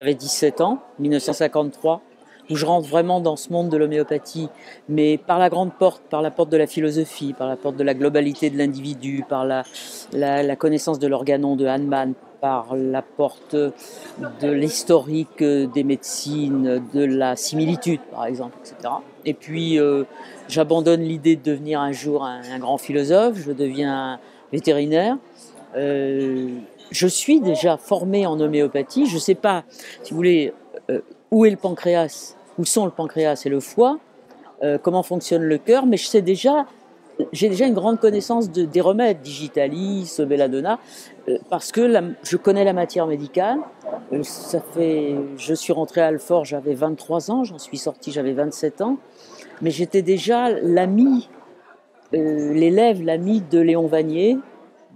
J'avais 17 ans, 1953, où je rentre vraiment dans ce monde de l'homéopathie, mais par la grande porte, par la porte de la philosophie, par la porte de la globalité de l'individu, par la connaissance de l'organon de Hahnemann, par la porte de l'historique des médecines, de la similitude, par exemple, etc. Et puis, j'abandonne l'idée de devenir un jour un grand philosophe, je deviens vétérinaire. Euh, je suis déjà formé en homéopathie. Je ne sais pas, si vous voulez, où est le pancréas, où sont le pancréas et le foie, comment fonctionne le cœur, mais j'ai déjà une grande connaissance des remèdes, digitalis, belladonna, parce que je connais la matière médicale. Je suis rentré à Alfort, j'avais 23 ans, j'en suis sorti, j'avais 27 ans, mais j'étais déjà l'ami de Léon Vanier,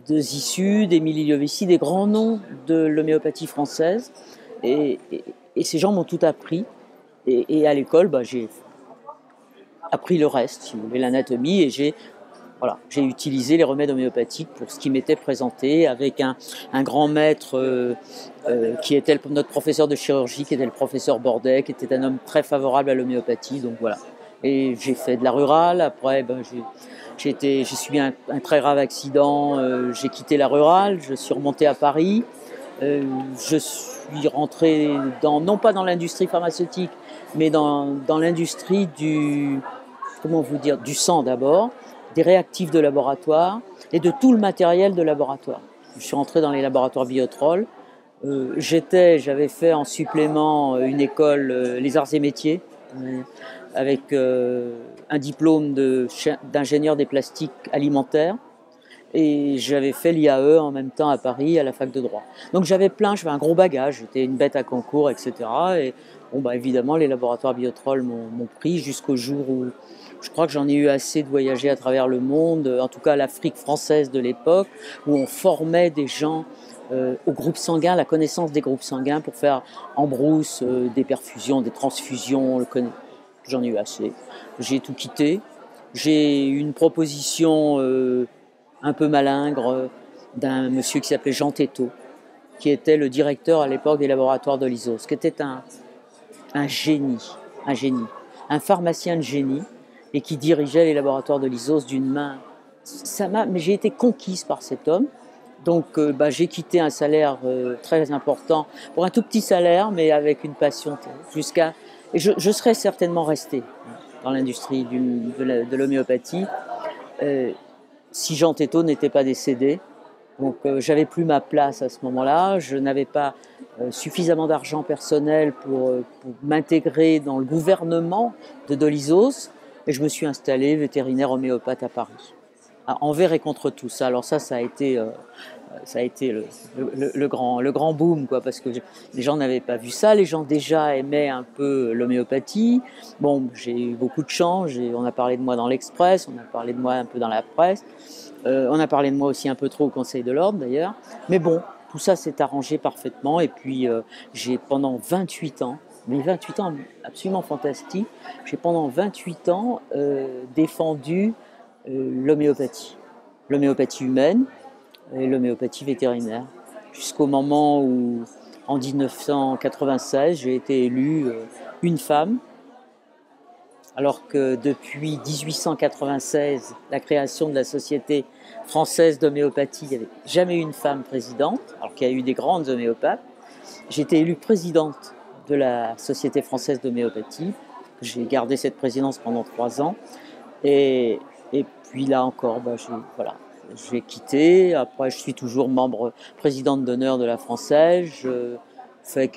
de Zissu, d'Émilie Lovici, des grands noms de l'homéopathie française. Et ces gens m'ont tout appris. Et à l'école, j'ai appris le reste, si vous voulez, l'anatomie, et j'ai utilisé les remèdes homéopathiques pour ce qui m'était présenté, avec un grand maître qui était notre professeur de chirurgie, qui était le professeur Bordet, qui était un homme très favorable à l'homéopathie. Donc voilà. Et j'ai fait de la rurale. Après, j'ai subi un très grave accident. J'ai quitté la rurale. Je suis remonté à Paris. Je suis rentré non pas dans l'industrie pharmaceutique, mais dans l'industrie du sang d'abord, des réactifs de laboratoire et de tout le matériel de laboratoire. Je suis rentré dans les laboratoires Biotrol. J'avais fait en supplément une école, les arts et métiers, avec un diplôme d'ingénieur des plastiques alimentaires. Et j'avais fait l'IAE en même temps à Paris, à la fac de droit. Donc j'avais un gros bagage, j'étais une bête à concours, etc. Et évidemment, les laboratoires Biotrol m'ont pris jusqu'au jour où je crois que j'en ai eu assez de voyager à travers le monde, en tout cas l'Afrique française de l'époque, où on formait des gens au groupe sanguin, la connaissance des groupes sanguins pour faire en brousse des perfusions, des transfusions. J'en ai eu assez. J'ai tout quitté. J'ai eu une proposition un peu malingre d'un monsieur qui s'appelait Jean Tétaux, qui était le directeur à l'époque des laboratoires de l'ISOS, qui était un génie, un pharmacien de génie, et qui dirigeait les laboratoires de l'ISOS d'une main. Mais j'ai été conquise par cet homme. Donc j'ai quitté un salaire très important pour un tout petit salaire, mais avec une passion et je serais certainement resté dans l'industrie de l'homéopathie si Jean Tétaux n'était pas décédé. Donc j'avais plus ma place à ce moment-là, je n'avais pas suffisamment d'argent personnel pour m'intégrer dans le gouvernement de l'ISOS, et je me suis installé vétérinaire homéopathe à Paris, envers et contre tous. Alors ça a été le grand boom, quoi, parce que les gens n'avaient pas vu ça, les gens déjà aimaient un peu l'homéopathie. Bon, j'ai eu beaucoup de chance, on a parlé de moi dans l'Express, on a parlé de moi un peu dans la presse, on a parlé de moi aussi un peu trop au Conseil de l'Ordre d'ailleurs, mais bon, tout ça s'est arrangé parfaitement, et puis j'ai pendant 28 ans, mais 28 ans absolument fantastiques, j'ai pendant 28 ans défendu l'homéopathie humaine et l'homéopathie vétérinaire, jusqu'au moment où, en 1996, j'ai été élue une femme, alors que depuis 1896, la création de la Société française d'homéopathie, il n'y avait jamais eu une femme présidente, alors qu'il y a eu des grandes homéopathes. J'ai été élue présidente de la Société française d'homéopathie. J'ai gardé cette présidence pendant 3 ans. Et puis là encore, j'ai quitté. Après, je suis toujours présidente d'honneur de la Française. Je fais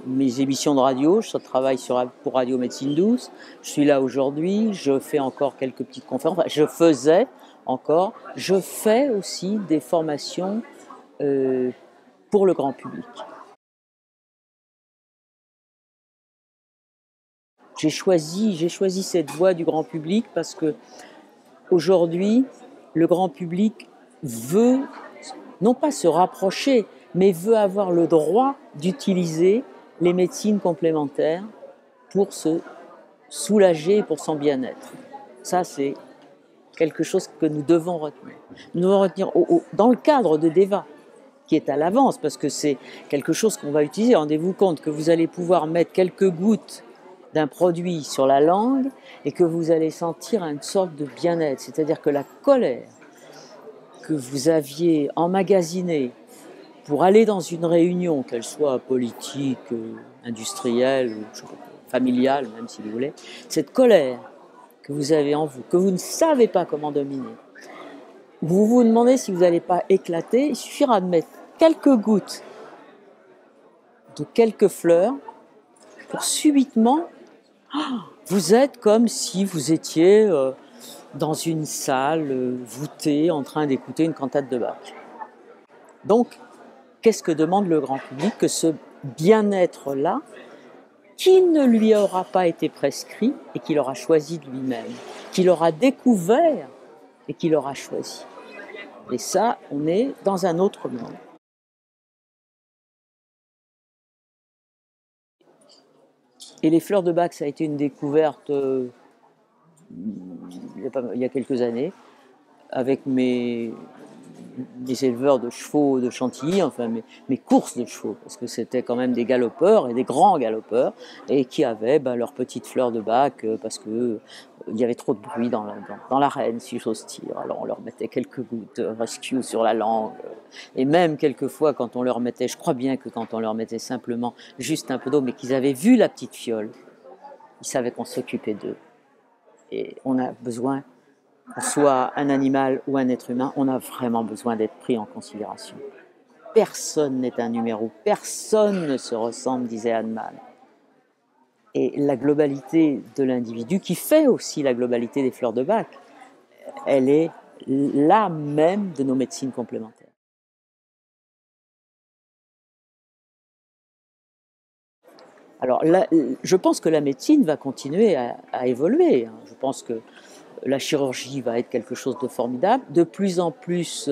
mes émissions de radio. Je travaille pour Radio Médecine Douce. Je suis là aujourd'hui. Je fais encore quelques petites conférences. Enfin, je fais aussi des formations pour le grand public. J'ai choisi cette voie du grand public parce que aujourd'hui, le grand public veut non pas se rapprocher, mais veut avoir le droit d'utiliser les médecines complémentaires pour se soulager et pour son bien-être. Ça, c'est quelque chose que nous devons retenir. Nous devons retenir dans le cadre de DEVA, qui est à l'avance, parce que c'est quelque chose qu'on va utiliser. Rendez-vous compte que vous allez pouvoir mettre quelques gouttes d'un produit sur la langue et que vous allez sentir une sorte de bien-être. C'est-à-dire que la colère que vous aviez emmagasinée pour aller dans une réunion, qu'elle soit politique, industrielle, ou familiale, même si vous voulez, cette colère que vous avez en vous, que vous ne savez pas comment dominer, vous vous demandez si vous n'allez pas éclater, il suffira de mettre quelques gouttes de quelques fleurs pour subitement, vous êtes comme si vous étiez dans une salle voûtée en train d'écouter une cantate de Bach. Donc, qu'est-ce que demande le grand public? Que ce bien-être-là, qui ne lui aura pas été prescrit et qu'il aura choisi de lui-même, qu'il aura découvert et qu'il aura choisi. Et ça, on est dans un autre monde. Et les fleurs de Bach, ça a été une découverte il y a quelques années, avec mes éleveurs de chevaux de Chantilly, enfin mes courses de chevaux, parce que c'était quand même des galopeurs et des grands galopeurs, et qui avaient leurs petites fleurs de Bach, parce que il y avait trop de bruit dans l'arène, si j'ose dire. Alors on leur mettait quelques gouttes de rescue sur la langue, et même quelquefois quand on leur mettait, je crois bien que quand on leur mettait simplement juste un peu d'eau, mais qu'ils avaient vu la petite fiole, ils savaient qu'on s'occupait d'eux. Et on a besoin, soit un animal ou un être humain, on a vraiment besoin d'être pris en considération. Personne n'est un numéro, personne ne se ressemble, disait Hahnemann. Et la globalité de l'individu, qui fait aussi la globalité des fleurs de Bach, elle est là même de nos médecines complémentaires. Alors là, je pense que la médecine va continuer à évoluer. Je pense que la chirurgie va être quelque chose de formidable, de plus en plus,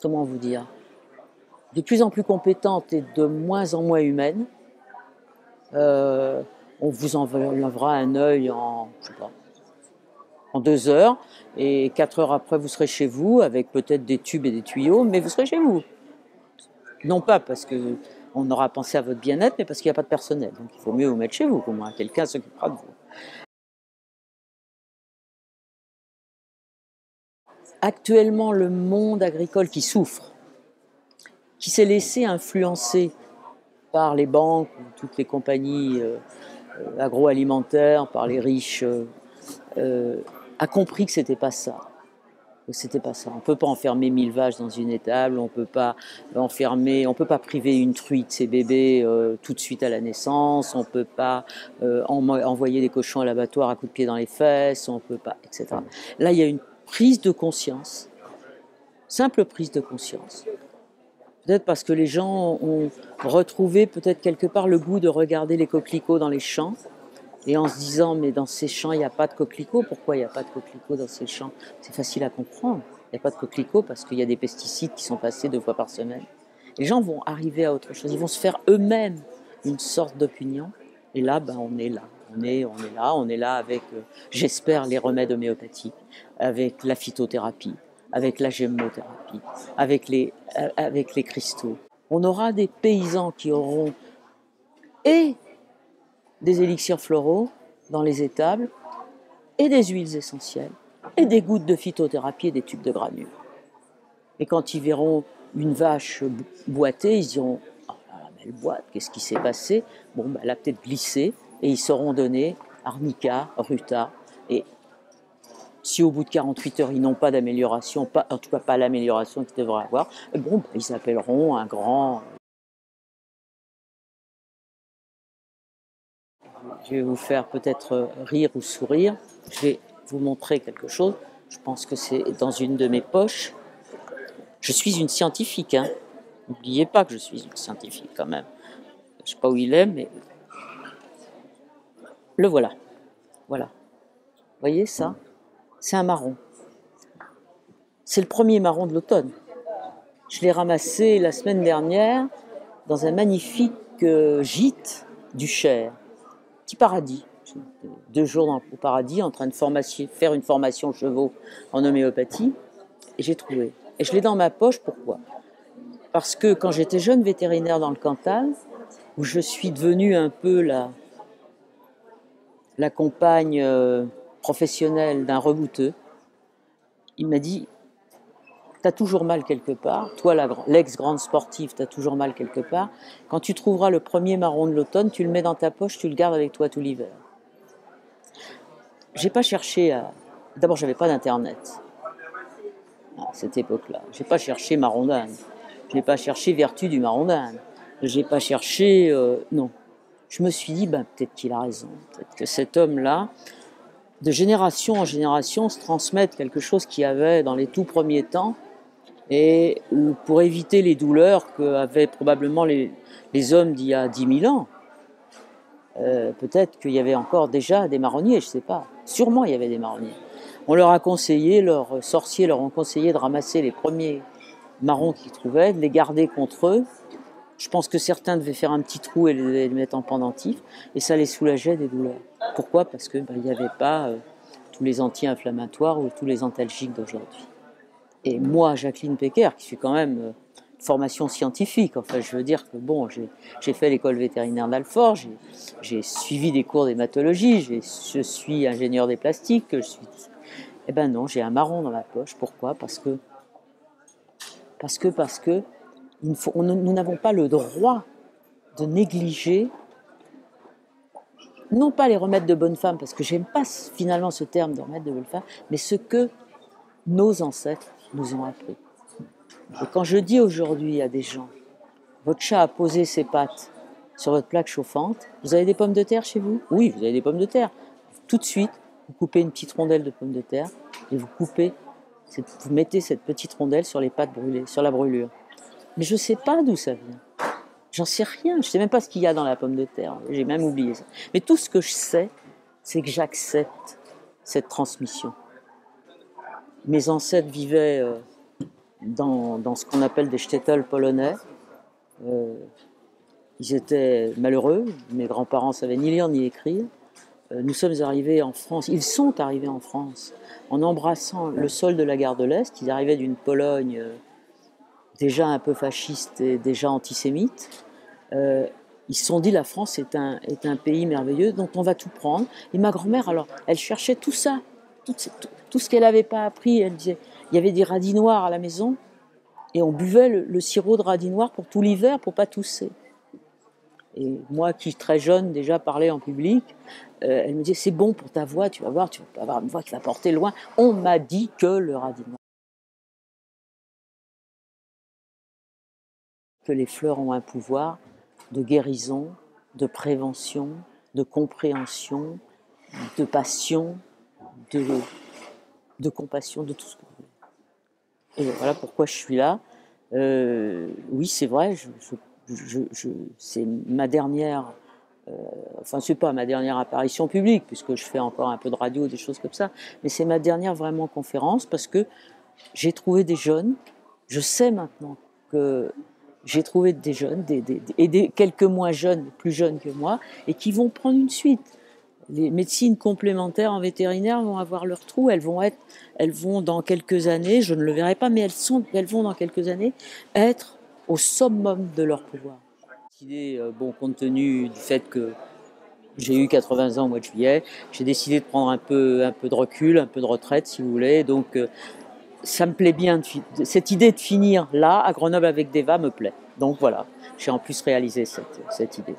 comment vous dire, de plus en plus compétente et de moins en moins humaine. On vous enlèvera un œil en, je sais pas, en 2 heures, et 4 heures après, vous serez chez vous, avec peut-être des tubes et des tuyaux, mais vous serez chez vous. Non pas parce qu'on aura pensé à votre bien-être, mais parce qu'il n'y a pas de personnel. Donc il faut mieux vous mettre chez vous, au moins quelqu'un s'occupera de vous. Actuellement, le monde agricole qui souffre, qui s'est laissé influencer par les banques ou toutes les compagnies agroalimentaires, par les riches, a compris que c'était pas ça. C'était pas ça. On peut pas enfermer 1000 vaches dans une étable, on peut pas priver une truie de ses bébés tout de suite à la naissance, on peut pas envoyer des cochons à l'abattoir à coups de pied dans les fesses, on peut pas, etc. Là, il y a une prise de conscience, simple prise de conscience. Peut-être parce que les gens ont retrouvé peut-être quelque part le goût de regarder les coquelicots dans les champs, et en se disant, mais dans ces champs, il n'y a pas de coquelicots. Pourquoi il n'y a pas de coquelicots dans ces champs? C'est facile à comprendre. Il n'y a pas de coquelicots parce qu'il y a des pesticides qui sont passés 2 fois par semaine. Les gens vont arriver à autre chose. Ils vont se faire eux-mêmes une sorte d'opinion. Et là, on est là. On est là avec, j'espère, les remèdes homéopathiques, avec la phytothérapie, avec la gémothérapie, avec les cristaux. On aura des paysans qui auront et des élixirs floraux dans les étables, et des huiles essentielles, et des gouttes de phytothérapie et des tubes de granules. Et quand ils verront une vache boiter, ils diront « Oh là là, mais elle boite, qu'est-ce qui s'est passé ?» Bon, elle a peut-être glissé, et ils sauront donner arnica, ruta, et si au bout de 48 heures, ils n'ont pas d'amélioration, en tout cas pas l'amélioration qu'ils devraient avoir, bon, ils appelleront un grand... Je vais vous faire peut-être rire ou sourire. Je vais vous montrer quelque chose. Je pense que c'est dans une de mes poches. Je suis une scientifique. N'oubliez pas que je suis une scientifique quand même. Je ne sais pas où il est, mais le voilà. Voilà. Vous voyez ça? C'est un marron. C'est le premier marron de l'automne. Je l'ai ramassé la semaine dernière dans un magnifique gîte du Cher. Petit paradis. 2 jours au paradis en train de faire une formation chevaux en homéopathie, et j'ai trouvé. Et je l'ai dans ma poche, pourquoi? Parce que quand j'étais jeune vétérinaire dans le Cantal, où je suis devenue un peu la compagne professionnelle d'un rebouteux, il m'a dit « T'as toujours mal quelque part, toi l'ex-grande sportive, t'as toujours mal quelque part, quand tu trouveras le premier marron de l'automne, tu le mets dans ta poche, tu le gardes avec toi tout l'hiver. » J'ai pas cherché à... D'abord, j'avais pas d'internet à cette époque-là. J'ai pas cherché marron d'âne. J'ai pas cherché vertu du marron d'âne. J'ai pas cherché... non. Je me suis dit, ben, peut-être qu'il a raison. Peut-être que cet homme-là, de génération en génération, se transmettre quelque chose qu'il y avait dans les tout premiers temps, et pour éviter les douleurs qu'avaient probablement les hommes d'il y a 10 000 ans. Peut-être qu'il y avait encore déjà des marronniers, je ne sais pas. Sûrement il y avait des marronniers. On leur a conseillé, leurs sorciers leur ont conseillé de ramasser les premiers marrons qu'ils trouvaient, de les garder contre eux. Je pense que certains devaient faire un petit trou et les mettre en pendentif, et ça les soulageait des douleurs. Pourquoi? Parce qu'il n'y avait pas tous les anti-inflammatoires ou tous les antalgiques d'aujourd'hui. Et moi, Jacqueline Pecker, qui suis quand même formation scientifique, enfin je veux dire que bon, j'ai fait l'école vétérinaire d'Alfort, j'ai suivi des cours d'hématologie, je suis ingénieur des plastiques, eh ben non, j'ai un marron dans ma poche. Pourquoi? Parce que nous n'avons pas le droit de négliger, non pas les remèdes de bonne femme, parce que j'aime pas finalement ce terme de remède de bonne femme, mais ce que nos ancêtres nous ont appris. Et quand je dis aujourd'hui à des gens, votre chat a posé ses pattes sur votre plaque chauffante, vous avez des pommes de terre chez vous? Oui, vous avez des pommes de terre. Tout de suite, vous coupez une petite rondelle de pommes de terre et vous mettez cette petite rondelle sur les pattes brûlées, sur la brûlure. Mais je ne sais pas d'où ça vient. J'en sais rien. Je ne sais même pas ce qu'il y a dans la pomme de terre. J'ai même oublié ça. Mais tout ce que je sais, c'est que j'accepte cette transmission. Mes ancêtres vivaient dans ce qu'on appelle des shtetls polonais. Ils étaient malheureux. Mes grands-parents ne savaient ni lire ni écrire. Nous sommes arrivés en France. Ils sont arrivés en France en embrassant le sol de la gare de l'Est. Ils arrivaient d'une Pologne déjà un peu fasciste et déjà antisémite. Ils se sont dit, la France est un pays merveilleux dont on va tout prendre. Et ma grand-mère, alors, elle cherchait tout ça, tout ce qu'elle n'avait pas appris. Elle disait, il y avait des radis noirs à la maison, et on buvait le sirop de radis noir pour tout l'hiver, pour pas tousser. Et moi, qui très jeune déjà parlais en public, elle me disait, c'est bon pour ta voix, tu vas voir, tu vas avoir une voix qui va porter loin. On m'a dit que le radis noir, que les fleurs ont un pouvoir de guérison, de prévention, de compréhension, de passion, de compassion, de tout ce que vous voulez. Et voilà pourquoi je suis là. Oui, c'est vrai, c'est ma dernière, enfin c'est pas ma dernière apparition publique, puisque je fais encore un peu de radio, des choses comme ça, mais c'est ma dernière vraiment conférence, parce que j'ai trouvé des jeunes, je sais maintenant que j'ai trouvé des jeunes, quelques moins jeunes, plus jeunes que moi, et qui vont prendre une suite. Les médecines complémentaires en vétérinaire vont avoir leur trou, elles vont dans quelques années, je ne le verrai pas, mais elles vont dans quelques années être au summum de leur pouvoir. Compte tenu du fait que j'ai eu 80 ans au mois de juillet, j'ai décidé de prendre un peu de recul, un peu de retraite si vous voulez, donc ça me plaît bien, cette idée de finir là, à Grenoble avec Deva me plaît. Donc voilà, j'ai en plus réalisé cette idée.